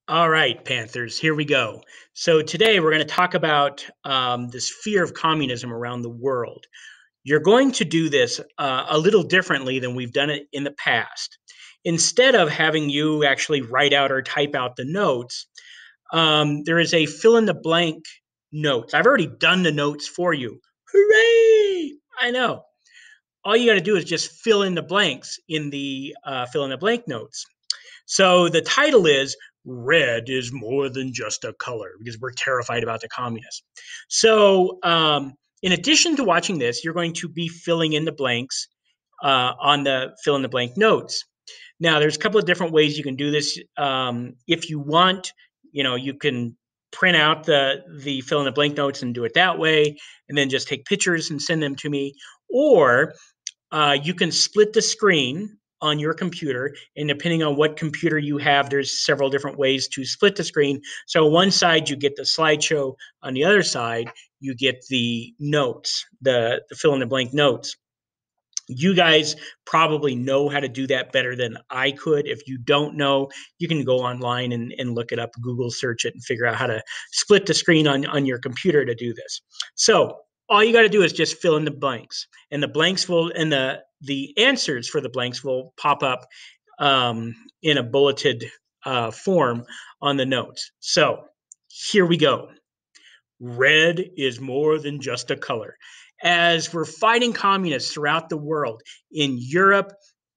All right, Panthers, here we go. So today we're going to talk about this fear of communism around the world. You're going to do this a little differently than we've done it in the past. Instead of having you actually write out or type out the notes, there is a fill in the blank notes. I've already done the notes for you. Hooray! I know. All you got to do is just fill in the blanks in the fill in the blank notes. So the title is Red is More Than Just a Color because we're terrified about the communists. So, in addition to watching this, you're going to be filling in the blanks on the fill in the blank notes. Now, there's a couple of different ways you can do this. If you want, you can print out the fill in the blank notes and do it that way, and then just take pictures and send them to me. Or you can split the screen on your computer, and depending on what computer you have, there's several different ways to split the screen. So on one side, you get the slideshow. On the other side, you get the notes, the fill in the blank notes. You guys probably know how to do that better than I could. If you don't know, you can go online and look it up, Google search it, and figure out how to split the screen on your computer to do this. So all you got to do is just fill in the blanks, and the blanks will, and the answers for the blanks will pop up in a bulleted form on the notes. So here we go. Red is more than just a color. As we're fighting communists throughout the world, in Europe,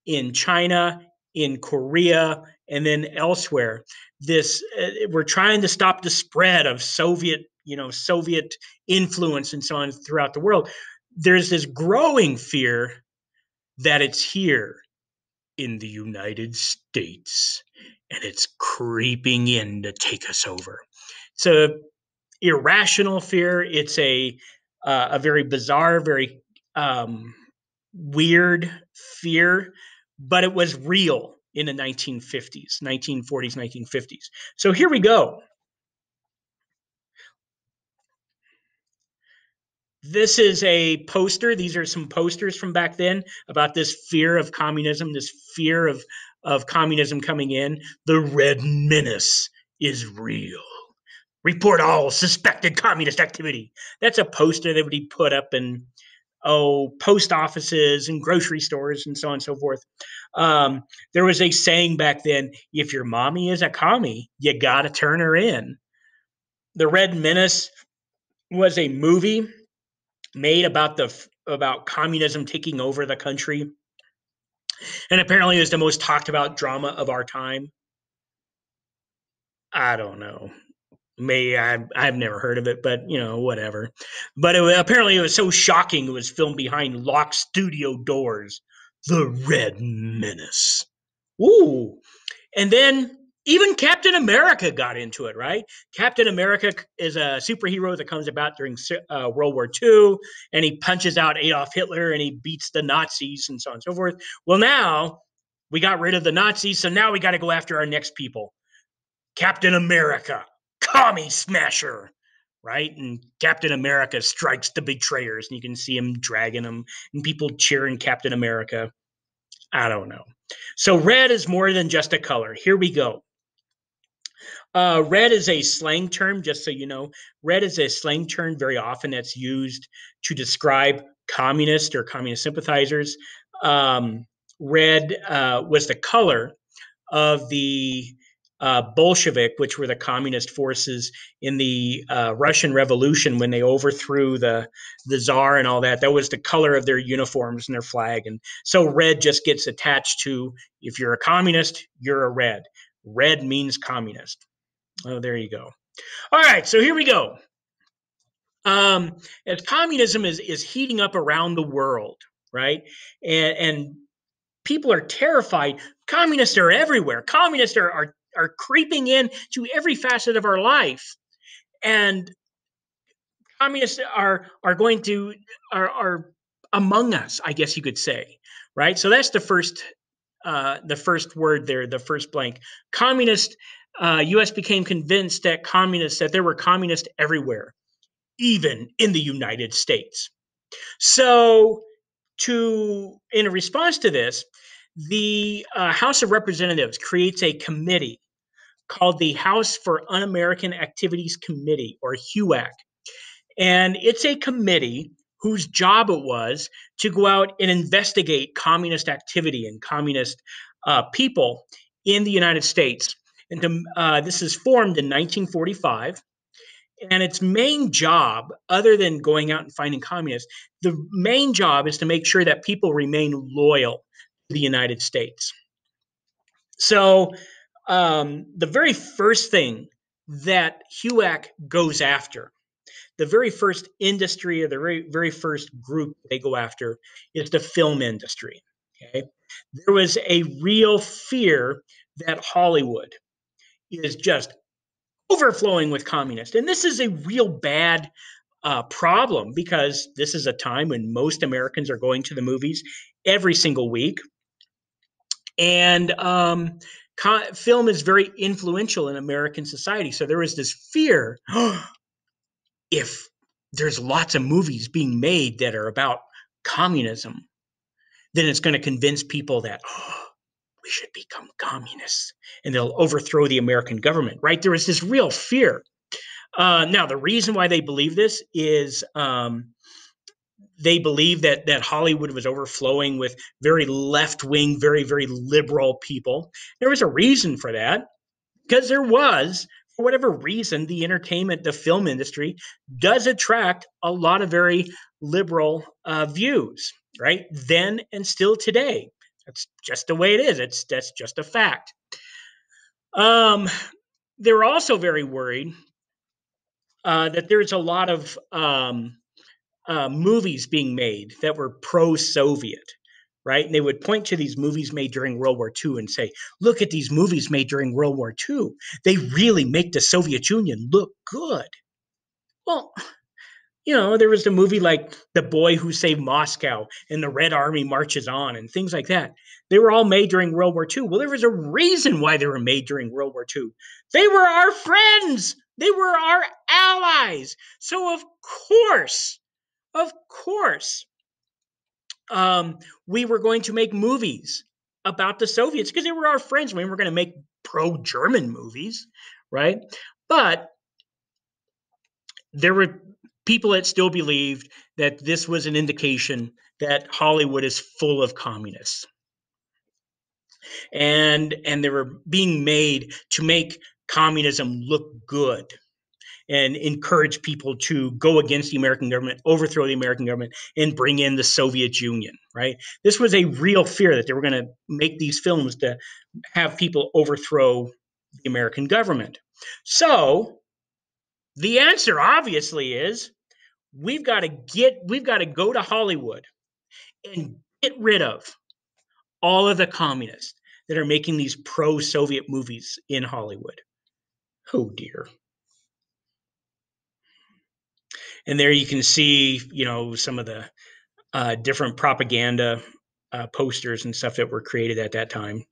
in China, in Korea, and then elsewhere, we're trying to stop the spread of Soviet influence and so on throughout the world. There's this growing fear that it's here in the United States and it's creeping in to take us over. So irrational fear. It's a very bizarre, very weird fear, but it was real in the 1950s, 1940s, 1950s. So here we go. This is a poster. These are some posters from back then about this fear of communism, this fear of communism coming in. The Red Menace is real. Report all suspected communist activity. That's a poster that would be put up in post offices and grocery stores and so on and so forth. There was a saying back then: if your mommy is a commie, you got to turn her in. The Red Menace was a movie made about communism taking over the country, and apparently it was the most talked about drama of our time. I don't know. I've never heard of it, but whatever. But apparently it was so shocking. It was filmed behind locked studio doors. The Red Menace. Ooh, and then even Captain America got into it, right? Captain America is a superhero that comes about during World War II, and he punches out Adolf Hitler and he beats the Nazis and so on and so forth. Well, now we got rid of the Nazis, so now we got to go after our next people. Captain America, commie smasher, right? And Captain America strikes the betrayers, and you can see him dragging them, and people cheering Captain America. I don't know. So red is more than just a color. Here we go. Red is a slang term, just so you know. Red is a slang term very often that's used to describe communist or communist sympathizers. Red was the color of the Bolshevik, which were the communist forces in the Russian Revolution when they overthrew the Tsar and all that. That was the color of their uniforms and their flag. And so red just gets attached to, if you're a communist, you're a red. Red means communist. Oh, there you go. All right, so here we go. As communism is heating up around the world, right? And people are terrified. Communists are everywhere. Communists are creeping in to every facet of our life, and communists are among us, I guess you could say, right? So that's the first word there, the first blank. Communist. U.S. became convinced that there were communists everywhere, even in the United States. So, in response to this, the House of Representatives creates a committee called the House for Un-American Activities Committee, or HUAC. And it's a committee whose job it was to go out and investigate communist activity and communist people in the United States. And this is formed in 1945. And its main job, other than going out and finding communists, the main job is to make sure that people remain loyal to the United States. So the very first thing that HUAC goes after, the very first industry or the very first group they go after is the film industry. Okay? There was a real fear that Hollywood is just overflowing with communists. And this is a real bad problem because this is a time when most Americans are going to the movies every single week. And film is very influential in American society. So there was this fear, if there's lots of movies being made that are about communism, then it's going to convince people that we should become communists and they'll overthrow the American government, right? There was this real fear. Now, the reason why they believe this is they believe that Hollywood was overflowing with very left-wing, very, very liberal people. There was a reason for that, because there was, for whatever reason, the entertainment, the film industry does attract a lot of very liberal views, right? Then and still today. That's just the way it is. That's just a fact. They're also very worried that there's a lot of movies being made that were pro-Soviet, right? And they would point to these movies made during World War II and say, look at these movies made during World War II. They really make the Soviet Union look good. Well, you know, there was a movie like The Boy Who Saved Moscow and The Red Army Marches On and things like that. They were all made during World War II. Well, there was a reason why they were made during World War II. They were our friends. They were our allies. So of course, we were going to make movies about the Soviets because they were our friends. We were going to make pro-German movies, right? But there were people that still believed that this was an indication that Hollywood is full of communists. And they were being made to make communism look good and encourage people to go against the American government, overthrow the American government, and bring in the Soviet Union, right? This was a real fear that they were going to make these films to have people overthrow the American government. So the answer obviously is we've got to go to Hollywood and get rid of all of the communists that are making these pro-Soviet movies in Hollywood. Oh dear. And there you can see, you know, some of the different propaganda posters and stuff that were created at that time.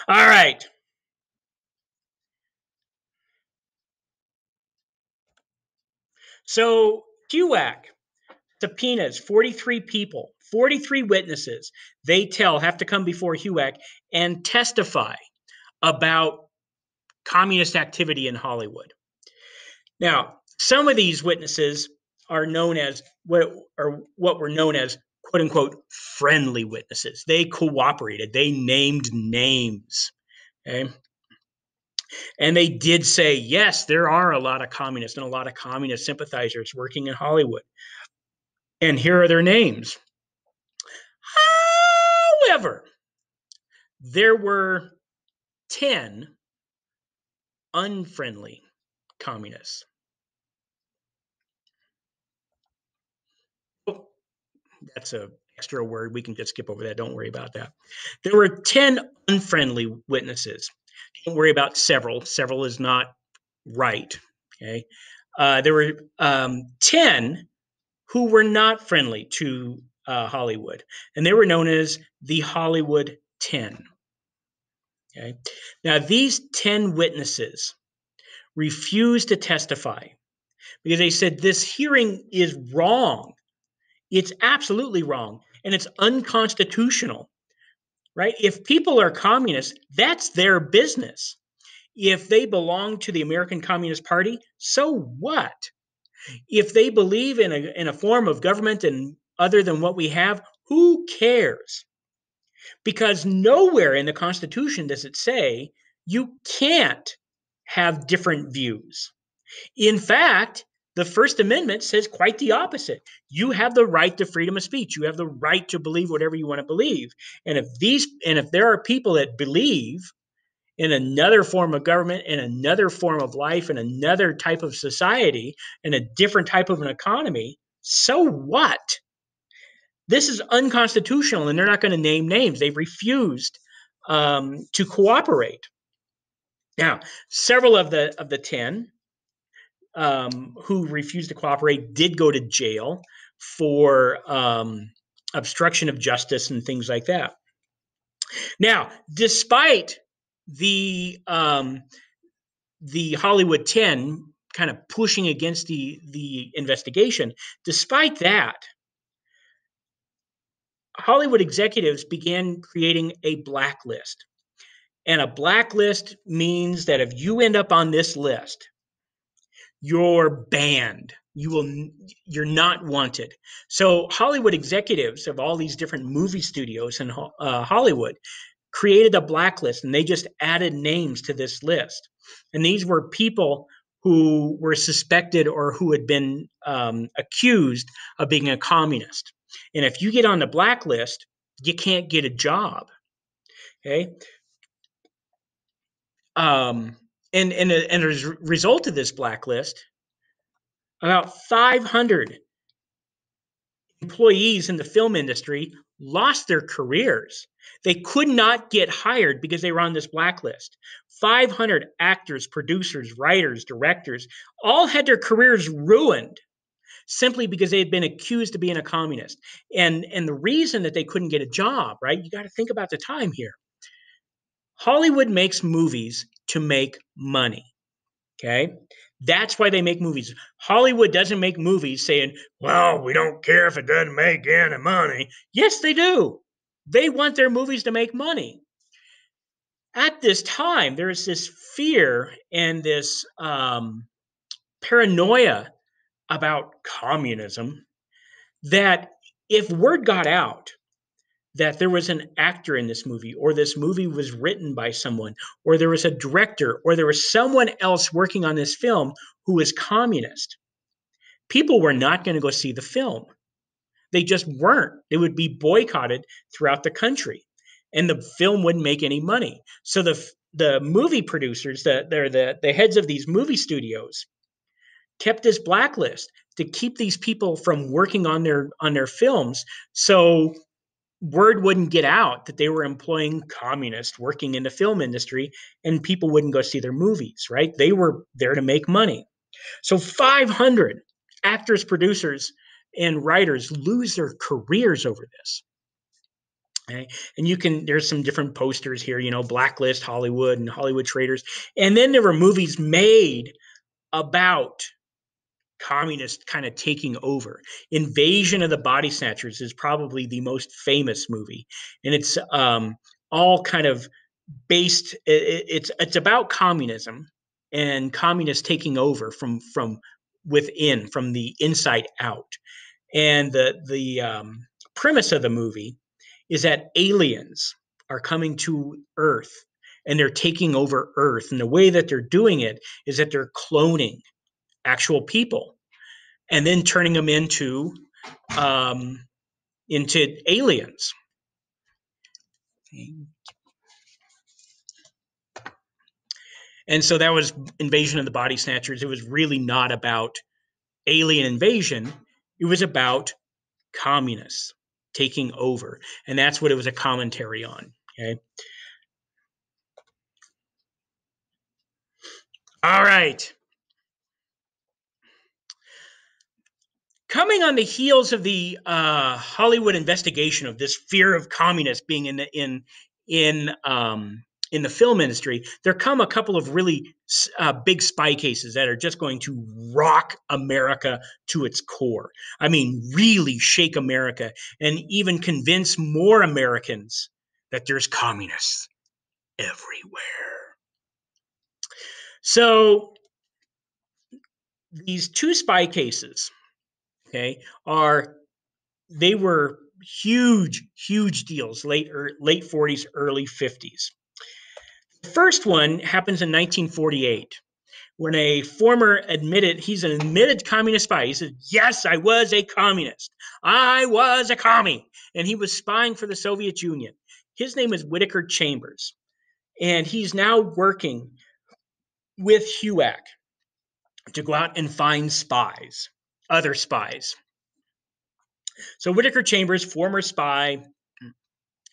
All right. So HUAC subpoenas 43 people, 43 witnesses. They have to come before HUAC and testify about communist activity in Hollywood. Now, some of these witnesses are known as what were known as quote unquote friendly witnesses. They cooperated. They named names. Okay. And they did say, yes, there are a lot of communists and a lot of communist sympathizers working in Hollywood. And here are their names. However, there were 10 unfriendly communists. Oh, that's an extra word. We can just skip over that. Don't worry about that. There were 10 unfriendly witnesses. Don't worry about several. Several is not right. Okay. There were 10 who were not friendly to Hollywood, and they were known as the Hollywood 10. Okay. Now, these 10 witnesses refused to testify because they said this hearing is wrong. It's absolutely wrong, and it's unconstitutional right? If people are communists, that's their business. If they belong to the American Communist Party, so what? If they believe in a form of government and other than what we have, who cares? Because nowhere in the Constitution does it say you can't have different views. In fact, the First Amendment says quite the opposite. You have the right to freedom of speech. You have the right to believe whatever you want to believe. And if there are people that believe in another form of government, in another form of life, in another type of society, in a different type of an economy, so what? This is unconstitutional, and they're not going to name names. They've refused to cooperate. Now, several of the 10 who refused to cooperate did go to jail for obstruction of justice and things like that. Now, despite the Hollywood 10 kind of pushing against the investigation, despite that, Hollywood executives began creating a blacklist. And a blacklist means that if you end up on this list, you're banned. You're not wanted. So Hollywood executives of all these different movie studios in Hollywood created a blacklist, and they just added names to this list. And these were people who were suspected or who had been accused of being a communist. And if you get on the blacklist, you can't get a job. Okay. And as a result of this blacklist, about 500 employees in the film industry lost their careers. They could not get hired because they were on this blacklist. 500 actors, producers, writers, directors all had their careers ruined simply because they had been accused of being a communist. And the reason that they couldn't get a job, right? You got to think about the time here. Hollywood makes movies to make money. Okay. That's why they make movies. Hollywood doesn't make movies saying, well, we don't care if it doesn't make any money. Yes, they do. They want their movies to make money. At this time, there is this fear and this paranoia about communism that if word got out that there was an actor in this movie, or this movie was written by someone, or there was a director, or there was someone else working on this film who was communist, people were not going to go see the film. They just weren't. It would be boycotted throughout the country, and the film wouldn't make any money. So the movie producers, the heads of these movie studios, kept this blacklist to keep these people from working on their films. So word wouldn't get out that they were employing communists working in the film industry, and people wouldn't go see their movies, right? They were there to make money. So 500 actors, producers, and writers lose their careers over this. Okay? And there's some different posters here, Blacklist Hollywood and Hollywood Traitors. And then there were movies made about communist kind of taking over. Invasion of the Body Snatchers is probably the most famous movie, and it's all kind of based. It's about communism and communists taking over from within, from the inside out. And the premise of the movie is that aliens are coming to Earth and they're taking over Earth, and the way that they're doing it is that they're cloning actual people and then turning them into aliens. And so that was Invasion of the Body Snatchers. It was really not about alien invasion. It was about communists taking over. And that's what it was a commentary on. Okay. All right. Coming on the heels of the Hollywood investigation of this fear of communists being in the film industry, there come a couple of really big spy cases that are just going to rock America to its core. I mean, really shake America and even convince more Americans that there's communists everywhere. So these two spy cases, okay, they were huge deals, late 40s, early 50s. The first one happens in 1948 when he's an admitted communist spy. He said, yes, I was a communist. I was a commie. And he was spying for the Soviet Union. His name is Whittaker Chambers. And he's now working with HUAC to go out and find spies, other spies. So Whittaker Chambers, former spy,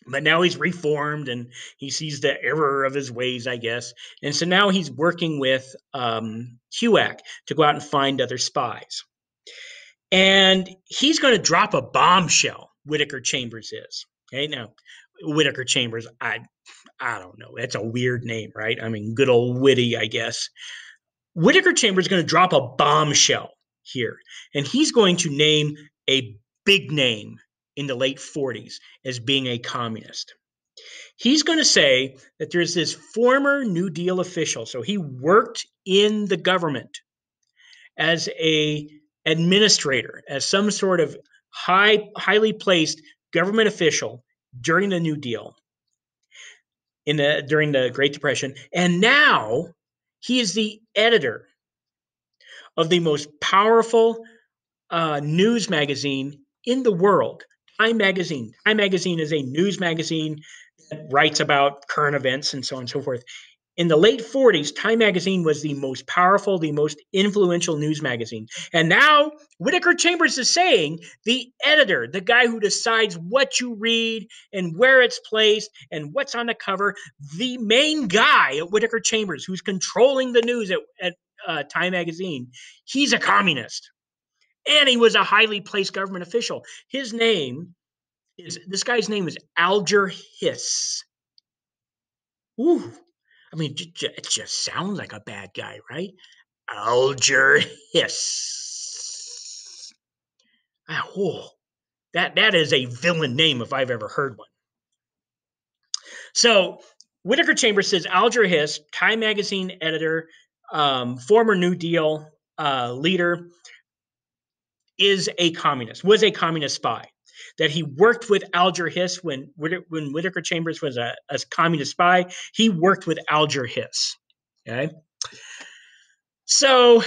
but now he's reformed and he sees the error of his ways, I guess. And so now he's working with HUAC to go out and find other spies. And he's going to drop a bombshell, Whittaker Chambers is. Okay, now, Whittaker Chambers, I don't know. That's a weird name, right? I mean, good old Whitty, I guess. Whittaker Chambers is going to drop a bombshell here. And he's going to name a big name in the late 40s as being a communist. He's going to say that there's this former New Deal official. So he worked in the government as a administrator, as some sort of highly placed government official during the New Deal, during the Great Depression. And now he is the editor of the most powerful news magazine in the world, Time Magazine. Time Magazine is a news magazine that writes about current events and so on and so forth. In the late 40s, Time Magazine was the most powerful, the most influential news magazine. And now Whittaker Chambers is saying the editor, the guy who decides what you read and where it's placed and what's on the cover, the main guy at Whittaker Chambers who's controlling the news at Time Magazine, he's a communist. And he was a highly placed government official. This guy's name is Alger Hiss. Ooh. I mean, it just sounds like a bad guy, right? Alger Hiss. Oh, that is a villain name if I've ever heard one. So Whittaker Chambers says Alger Hiss, Time Magazine editor, former New Deal leader, was a communist spy. That he worked with Alger Hiss when Whittaker Chambers was a communist spy. He worked with Alger Hiss. Okay. So,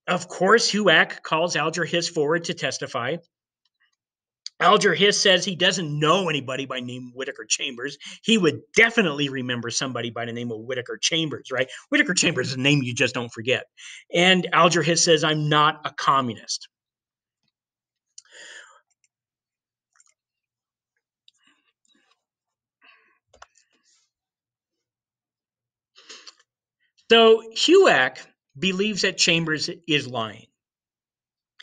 of course, HUAC calls Alger Hiss forward to testify. Alger Hiss says he doesn't know anybody by name Whittaker Chambers. He would definitely remember somebody by the name of Whittaker Chambers, right? Whittaker Chambers is a name you just don't forget. And Alger Hiss says, I'm not a communist. So HUAC believes that Chambers is lying.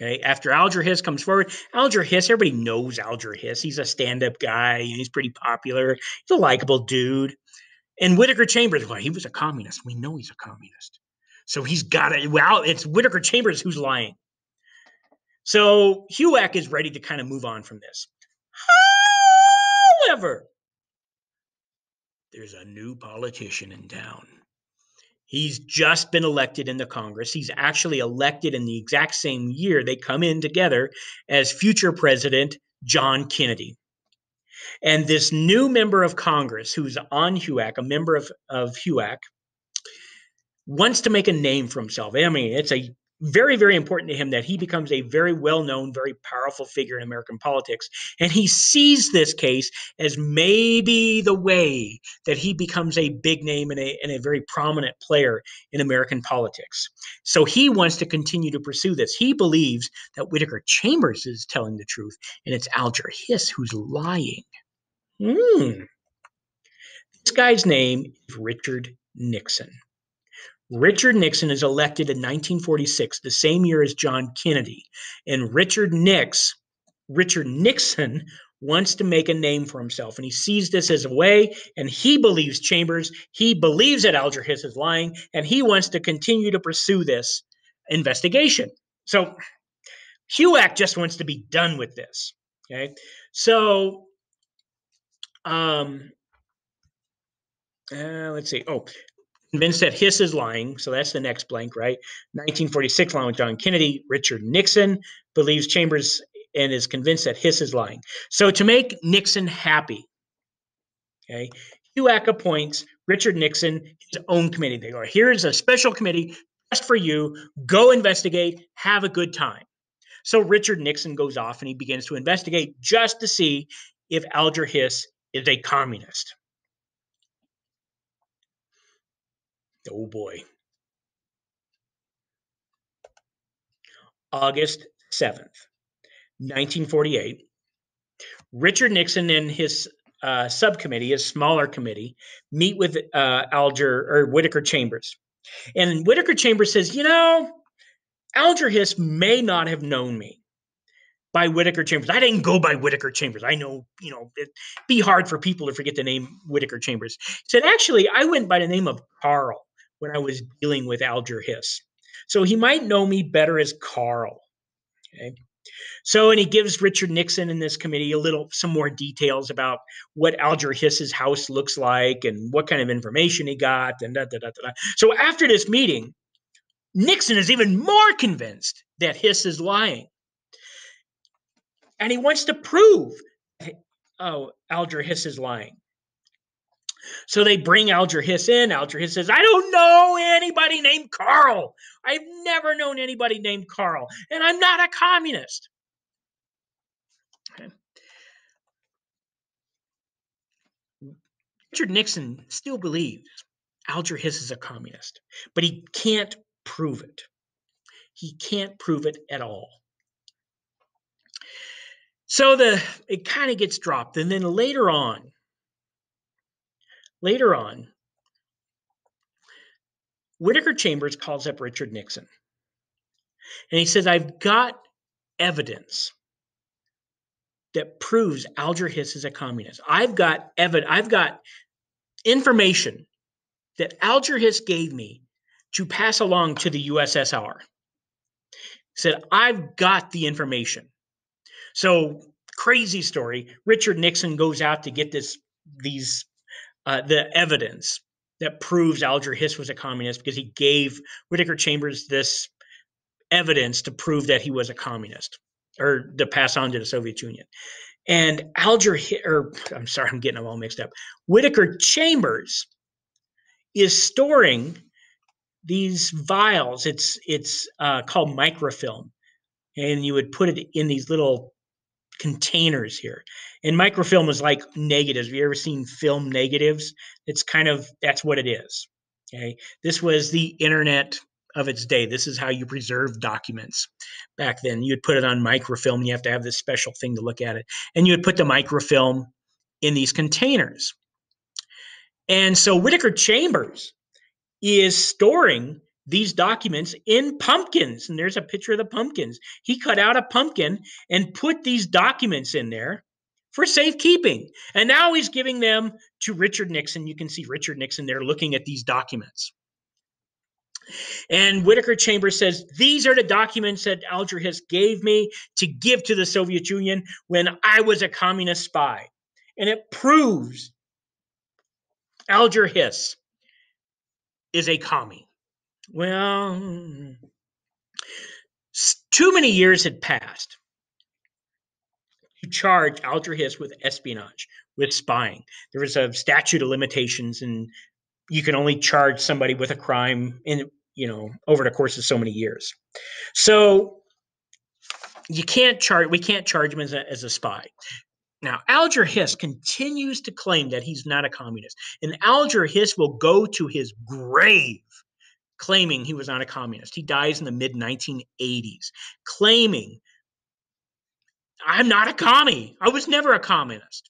Okay, after Alger Hiss comes forward, Alger Hiss, everybody knows Alger Hiss. He's a stand-up guy, and he's pretty popular. He's a likable dude. And Whittaker Chambers, well, he was a communist. We know he's a communist. So he's got it. Well, it's Whittaker Chambers who's lying. So HUAC is ready to kind of move on from this. However, there's a new politician in town. He's just been elected in the Congress. He's actually elected in the exact same year they come in together as future President John Kennedy. And this new member of Congress who's on HUAC, a member of HUAC, wants to make a name for himself. I mean, it's a very, very important to him that he becomes a very well-known, very powerful figure in American politics. And he sees this case as maybe the way that he becomes a big name and a very prominent player in American politics. So he wants to continue to pursue this. He believes that Whittaker Chambers is telling the truth, and it's Alger Hiss who's lying. This guy's name is Richard Nixon. Richard Nixon is elected in 1946, the same year as John Kennedy. And Richard Nixon wants to make a name for himself. And he sees this as a way, and he believes Chambers, he believes that Alger Hiss is lying, and he wants to continue to pursue this investigation. So HUAC just wants to be done with this. Okay. So let's see. Oh, convinced that Hiss is lying. So that's the next blank, right? 1946, along with John Kennedy, Richard Nixon believes Chambers and is convinced that Hiss is lying. So to make Nixon happy, okay, HUAC appoints Richard Nixon his own committee. They go, here's a special committee just for you. Go investigate. Have a good time. So Richard Nixon goes off and he begins to investigate just to see if Alger Hiss is a communist. Oh boy. August 7th, 1948. Richard Nixon and his subcommittee, his smaller committee, meet with Whittaker Chambers. And Whittaker Chambers says, Alger Hiss may not have known me by Whittaker Chambers. I didn't go by Whittaker Chambers. I know, it'd be hard for people to forget the name Whittaker Chambers. He said, actually, I went by the name of Carl when I was dealing with Alger Hiss. So he might know me better as Carl. Okay. So, and he gives Richard Nixon in this committee some more details about what Alger Hiss's house looks like and what kind of information he got and da, da, da, da. So after this meeting, Nixon is even more convinced that Hiss is lying. And he wants to prove, Alger Hiss is lying. So they bring Alger Hiss in. Alger Hiss says, I don't know anybody named Carl. I've never known anybody named Carl. And I'm not a communist. Okay. Richard Nixon still believes Alger Hiss is a communist, but he can't prove it. He can't prove it at all. So it kind of gets dropped. And then later on, Whittaker Chambers calls up Richard Nixon. And he says, I've got evidence that proves Alger Hiss is a communist. I've got information that Alger Hiss gave me to pass along to the USSR. He said, I've got the information. So crazy story. Richard Nixon goes out to get the evidence that proves Alger Hiss was a communist because he gave Whittaker Chambers this evidence to prove that he was a communist or to pass on to the Soviet Union. And I'm getting them all mixed up. Whittaker Chambers is storing these vials. It's called microfilm, and you would put it in these little containers here. And microfilm is like negatives. Have you ever seen film negatives? That's what it is. Okay. This was the internet of its day. This is how you preserve documents back then. You'd put it on microfilm. You have to have this special thing to look at it. And you would put the microfilm in these containers. And so Whittaker Chambers is storing these documents in pumpkins. And there's a picture of the pumpkins. He cut out a pumpkin and put these documents in there for safekeeping. And now he's giving them to Richard Nixon. You can see Richard Nixon there looking at these documents. And Whittaker Chambers says, these are the documents that Alger Hiss gave me to give to the Soviet Union when I was a communist spy. And it proves Alger Hiss is a commie. Well, too many years had passed to charge Alger Hiss with espionage, with spying. There was a statute of limitations, and you can only charge somebody with a crime over the course of so many years. So we can't charge him as a spy. Now, Alger Hiss continues to claim that he's not a communist, and Alger Hiss will go to his grave claiming he was not a communist. He dies in the mid-1980s, claiming, I'm not a commie. I was never a communist.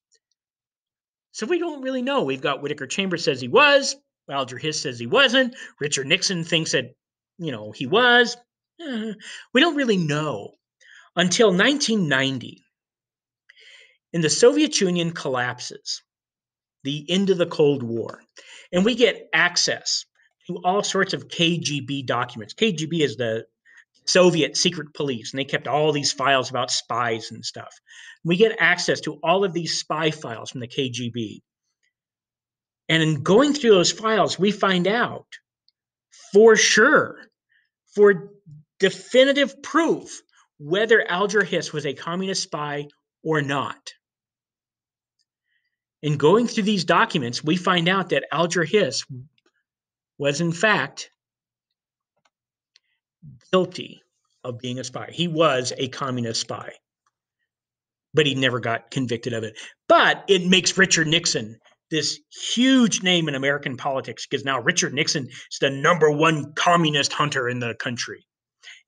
So we don't really know. We've got Whittaker Chambers says he was. Alger Hiss says he wasn't. Richard Nixon thinks that, he was. We don't really know until 1990. And the Soviet Union collapses, the end of the Cold War. And we get access to all sorts of KGB documents. KGB is the Soviet secret police, and they kept all these files about spies and stuff. We get access to all of these spy files from the KGB. And in going through those files, we find out for sure, for definitive proof, whether Alger Hiss was a communist spy or not. In going through these documents, we find out that Alger Hiss was, in fact, guilty of being a spy. He was a communist spy, but he never got convicted of it. But it makes Richard Nixon this huge name in American politics, because now Richard Nixon is the #1 communist hunter in the country.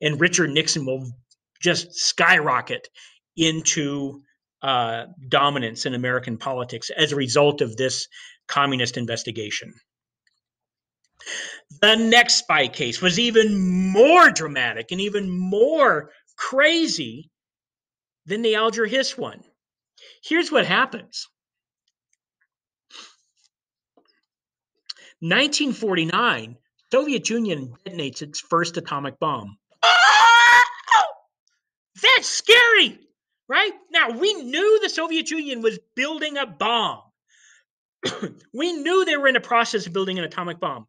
And Richard Nixon will just skyrocket into dominance in American politics as a result of this communist investigation. The next spy case was even more dramatic and even more crazy than the Alger Hiss one. Here's what happens. 1949, Soviet Union detonates its first atomic bomb. That's scary, right? Now, we knew the Soviet Union was building a bomb. We knew they were in the process of building an atomic bomb.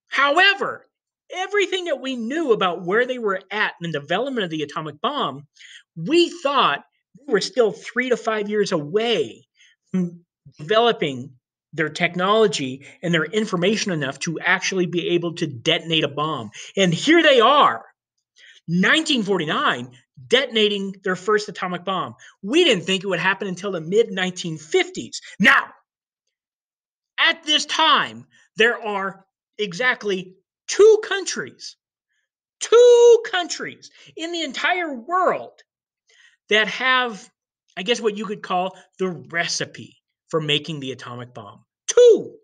However, everything that we knew about where they were at in the development of the atomic bomb, we thought they were still 3 to 5 years away from developing their technology and their information enough to actually be able to detonate a bomb. And here they are, 1949, detonating their first atomic bomb. We didn't think it would happen until the mid-1950s. Now, at this time, there are exactly two countries in the entire world that have, I guess, what you could call the recipe for making the atomic bomb. Two.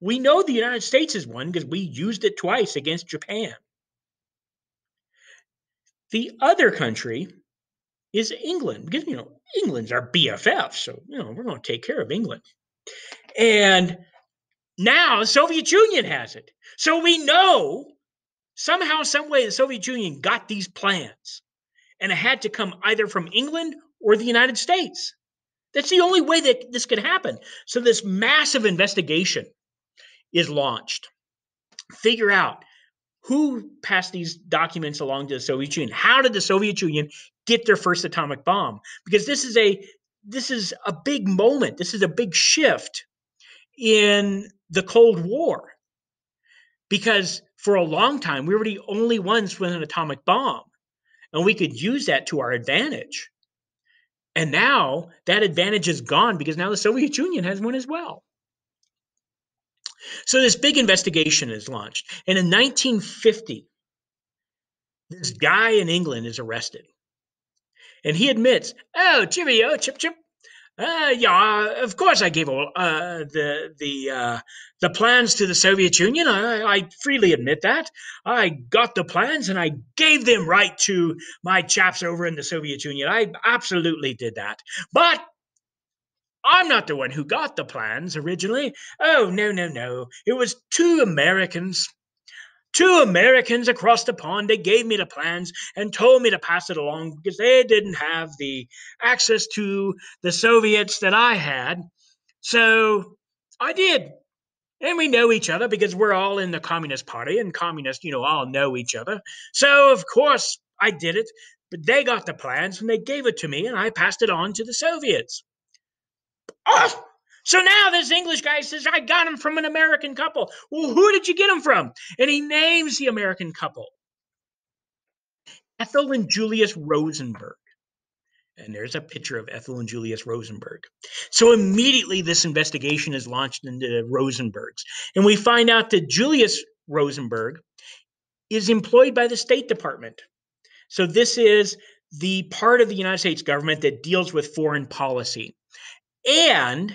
We know the United States is one because we used it twice against Japan. The other country is England, because, England's our BFF, so, we're going to take care of England. And now the Soviet Union has it. So we know somehow, some way, the Soviet Union got these plans, and it had to come either from England or the United States. That's the only way that this could happen. So this massive investigation is launched. Figure out who passed these documents along to the Soviet Union. How did the Soviet Union get their first atomic bomb? Because this is a big moment. This is a big shift in the Cold War. Because for a long time, we were the only ones with an atomic bomb, and we could use that to our advantage. And now that advantage is gone because now the Soviet Union has one as well. So this big investigation is launched. And in 1950, this guy in England is arrested. And he admits, oh, cheerio, chip, chip. Yeah, of course I gave all the plans to the Soviet Union. I freely admit that. I got the plans and I gave them right to my chaps over in the Soviet Union. I absolutely did that. But I'm not the one who got the plans originally. Oh, no. It was two Americans across the pond. They gave me the plans and told me to pass it along because they didn't have the access to the Soviets that I had. So I did. And we know each other because we're all in the Communist Party, and communists, all know each other. So, of course, I did it. But they got the plans and they gave it to me, and I passed it on to the Soviets. Oh! So now this English guy says, I got him from an American couple. Well, who did you get him from? And he names the American couple. Ethel and Julius Rosenberg. And there's a picture of Ethel and Julius Rosenberg. So immediately this investigation is launched into the Rosenbergs. And we find out that Julius Rosenberg is employed by the State Department. So this is the part of the United States government that deals with foreign policy. And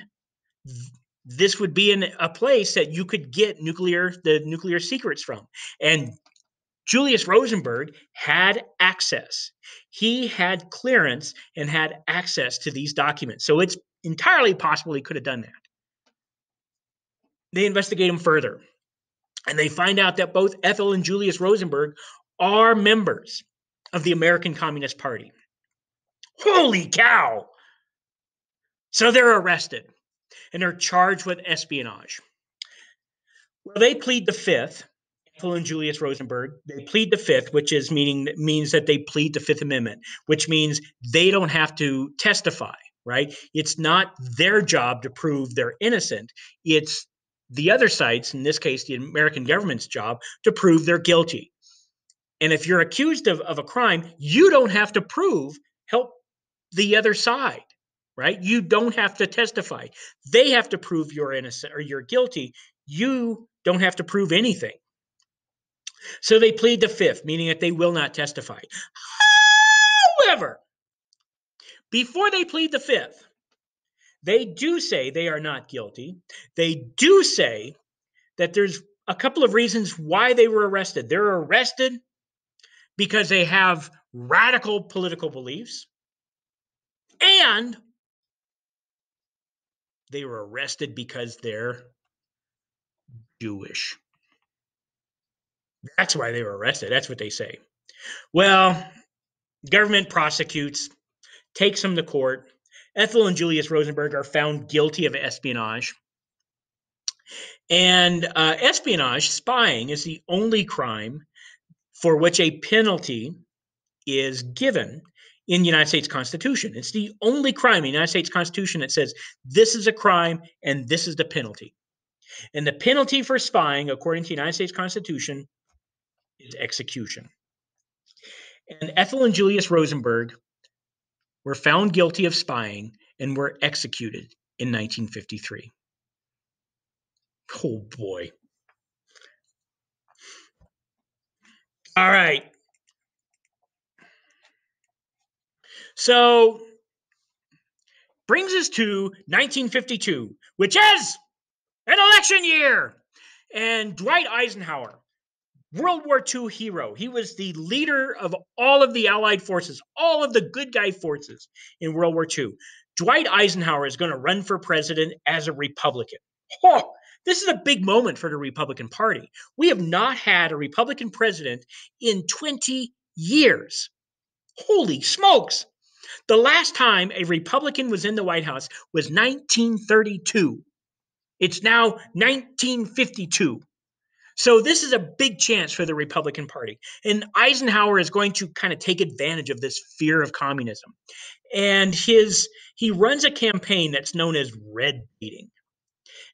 this would be in a place that you could get the nuclear secrets from. And Julius Rosenberg had access. He had clearance and had access to these documents. So it's entirely possible he could have done that. They investigate him further, and they find out that both Ethel and Julius Rosenberg are members of the American Communist Party. Holy cow! So they're arrested. and are charged with espionage. Well, they plead the fifth. Ethel and Julius Rosenberg, they plead the fifth, which means that they plead the Fifth Amendment, which means they don't have to testify, right? It's not their job to prove they're innocent. It's the other side's, in this case, the American government's job to prove they're guilty. And if you're accused of a crime, you don't have to help the other side, right? You don't have to testify. They have to prove you're innocent or you're guilty. You don't have to prove anything. So they plead the fifth, meaning that they will not testify. However, before they plead the fifth, they do say they are not guilty. They do say that there's a couple of reasons why they were arrested. They're arrested because they have radical political beliefs, and they were arrested because they're Jewish. That's why they were arrested. That's what they say. Well, government prosecutes, takes them to court. Ethel and Julius Rosenberg are found guilty of espionage. And espionage, spying, is the only crime for which a penalty is given in the United States Constitution. It's the only crime in the United States Constitution that says this is a crime and this is the penalty. And the penalty for spying, according to the United States Constitution, is execution. And Ethel and Julius Rosenberg were found guilty of spying and were executed in 1953. Oh boy. All right. So brings us to 1952, which is an election year. And Dwight Eisenhower, World War II hero. He was the leader of all of the Allied forces, all of the good guy forces in World War II. Dwight Eisenhower is going to run for president as a Republican. Oh, this is a big moment for the Republican Party. We have not had a Republican president in 20 years. Holy smokes. The last time a Republican was in the White House was 1932. It's now 1952. So this is a big chance for the Republican Party. And Eisenhower is going to kind of take advantage of this fear of communism. And he runs a campaign that's known as red baiting.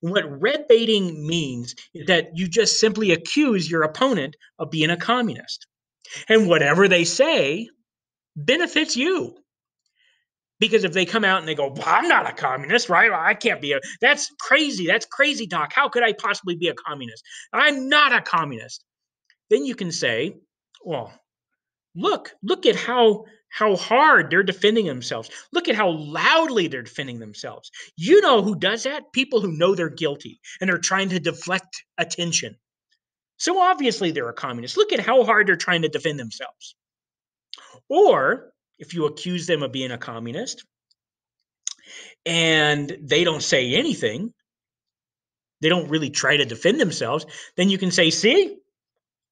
And what red baiting means is that you just simply accuse your opponent of being a communist. And whatever they say benefits you. Because if they come out and they go, well, I'm not a communist, right? I can't be that's crazy. That's crazy talk. How could I possibly be a communist? I'm not a communist. Then you can say, well, look at how hard they're defending themselves. Look at how loudly they're defending themselves. You know who does that? People who know they're guilty and are trying to deflect attention. So obviously they're a communist. Look at how hard they're trying to defend themselves. Or if you accuse them of being a communist and they don't say anything, they don't really try to defend themselves, then you can say, see,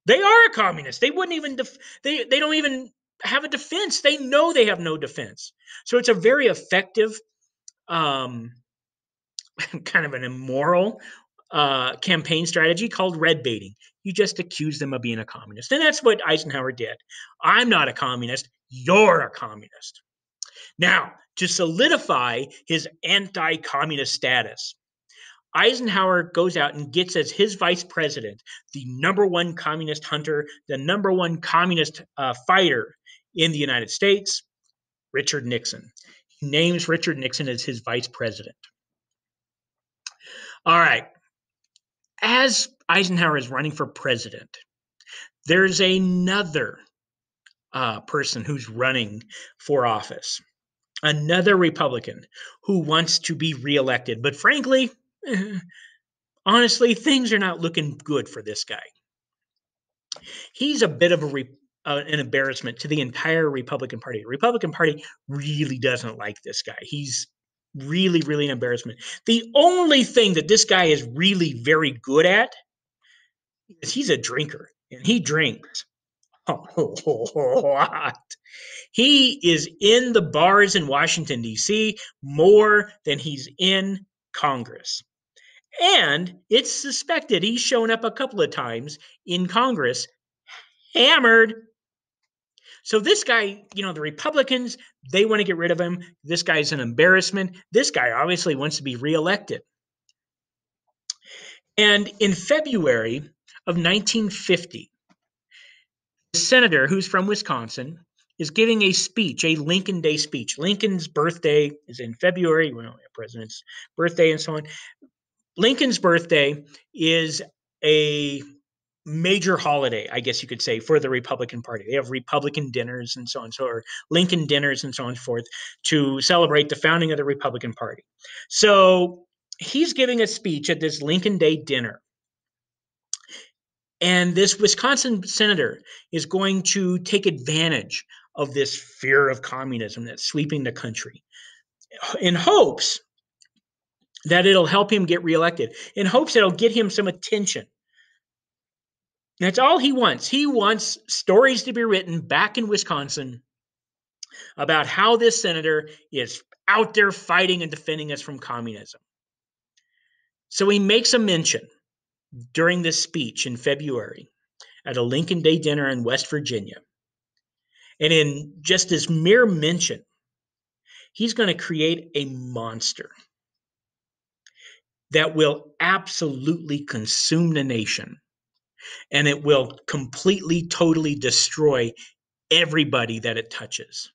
they are a communist. They wouldn't even, they don't even have a defense. They know they have no defense. So it's a very effective, kind of an immoral campaign strategy called red baiting. You just accuse them of being a communist. And that's what Eisenhower did. I'm not a communist. You're a communist. Now, to solidify his anti-communist status, Eisenhower goes out and gets as his vice president the #1 communist hunter, the #1 communist fighter in the United States, Richard Nixon. He names Richard Nixon as his vice president. All right. As Eisenhower is running for president, there's another person who's running for office, another Republican who wants to be reelected. But frankly, honestly, things are not looking good for this guy. He's a bit of an embarrassment to the entire Republican Party. The Republican Party really doesn't like this guy. He's really, really an embarrassment. The only thing that this guy is really very good at is he's a drinker, and he drinks a lot. He is in the bars in Washington, D.C. more than he's in Congress. And it's suspected he's shown up a couple of times in Congress hammered. So this guy, the Republicans, they want to get rid of him. This guy's an embarrassment. This guy obviously wants to be reelected. And in February of 1950, the senator who's from Wisconsin is giving a speech, a Lincoln Day speech. Lincoln's birthday is in February, president's birthday and so on. Lincoln's birthday is a major holiday, I guess you could say, for the Republican Party. They have Republican dinners and so on, or Lincoln dinners and so on and so forth to celebrate the founding of the Republican Party. So he's giving a speech at this Lincoln Day dinner. And this Wisconsin senator is going to take advantage of this fear of communism that's sweeping the country in hopes that it'll help him get reelected, in hopes that it'll get him some attention. That's all he wants. He wants stories to be written back in Wisconsin about how this senator is out there fighting and defending us from communism. So he makes a mention during this speech in February at a Lincoln Day dinner in West Virginia. And in just this mere mention, he's going to create a monster that will absolutely consume the nation. And it will completely, totally destroy everybody that it touches.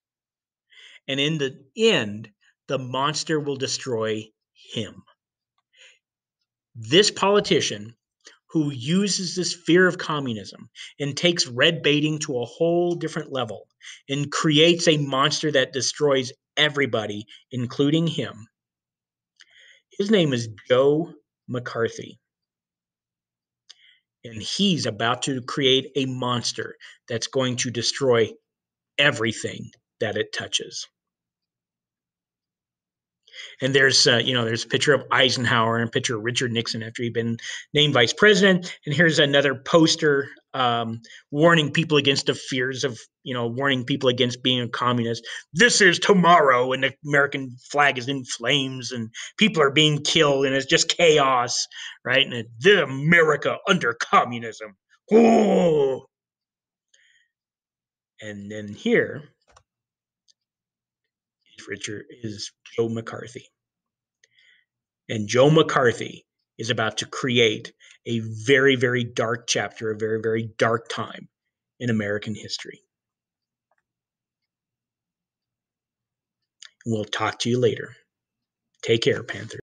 And in the end, the monster will destroy him. This politician who uses this fear of communism and takes red baiting to a whole different level and creates a monster that destroys everybody, including him. His name is Joe McCarthy. And he's about to create a monster that's going to destroy everything that it touches. And there's a picture of Eisenhower and a picture of Richard Nixon after he'd been named vice president. And here's another poster warning people against the fears of, warning people against being a communist. This is tomorrow, and the American flag is in flames, and people are being killed, and it's just chaos, right? And the America under communism. Oh. And then here is Joe McCarthy. And Joe McCarthy is about to create a very, very dark chapter, a very, very dark time in American history. We'll talk to you later. Take care, Panther.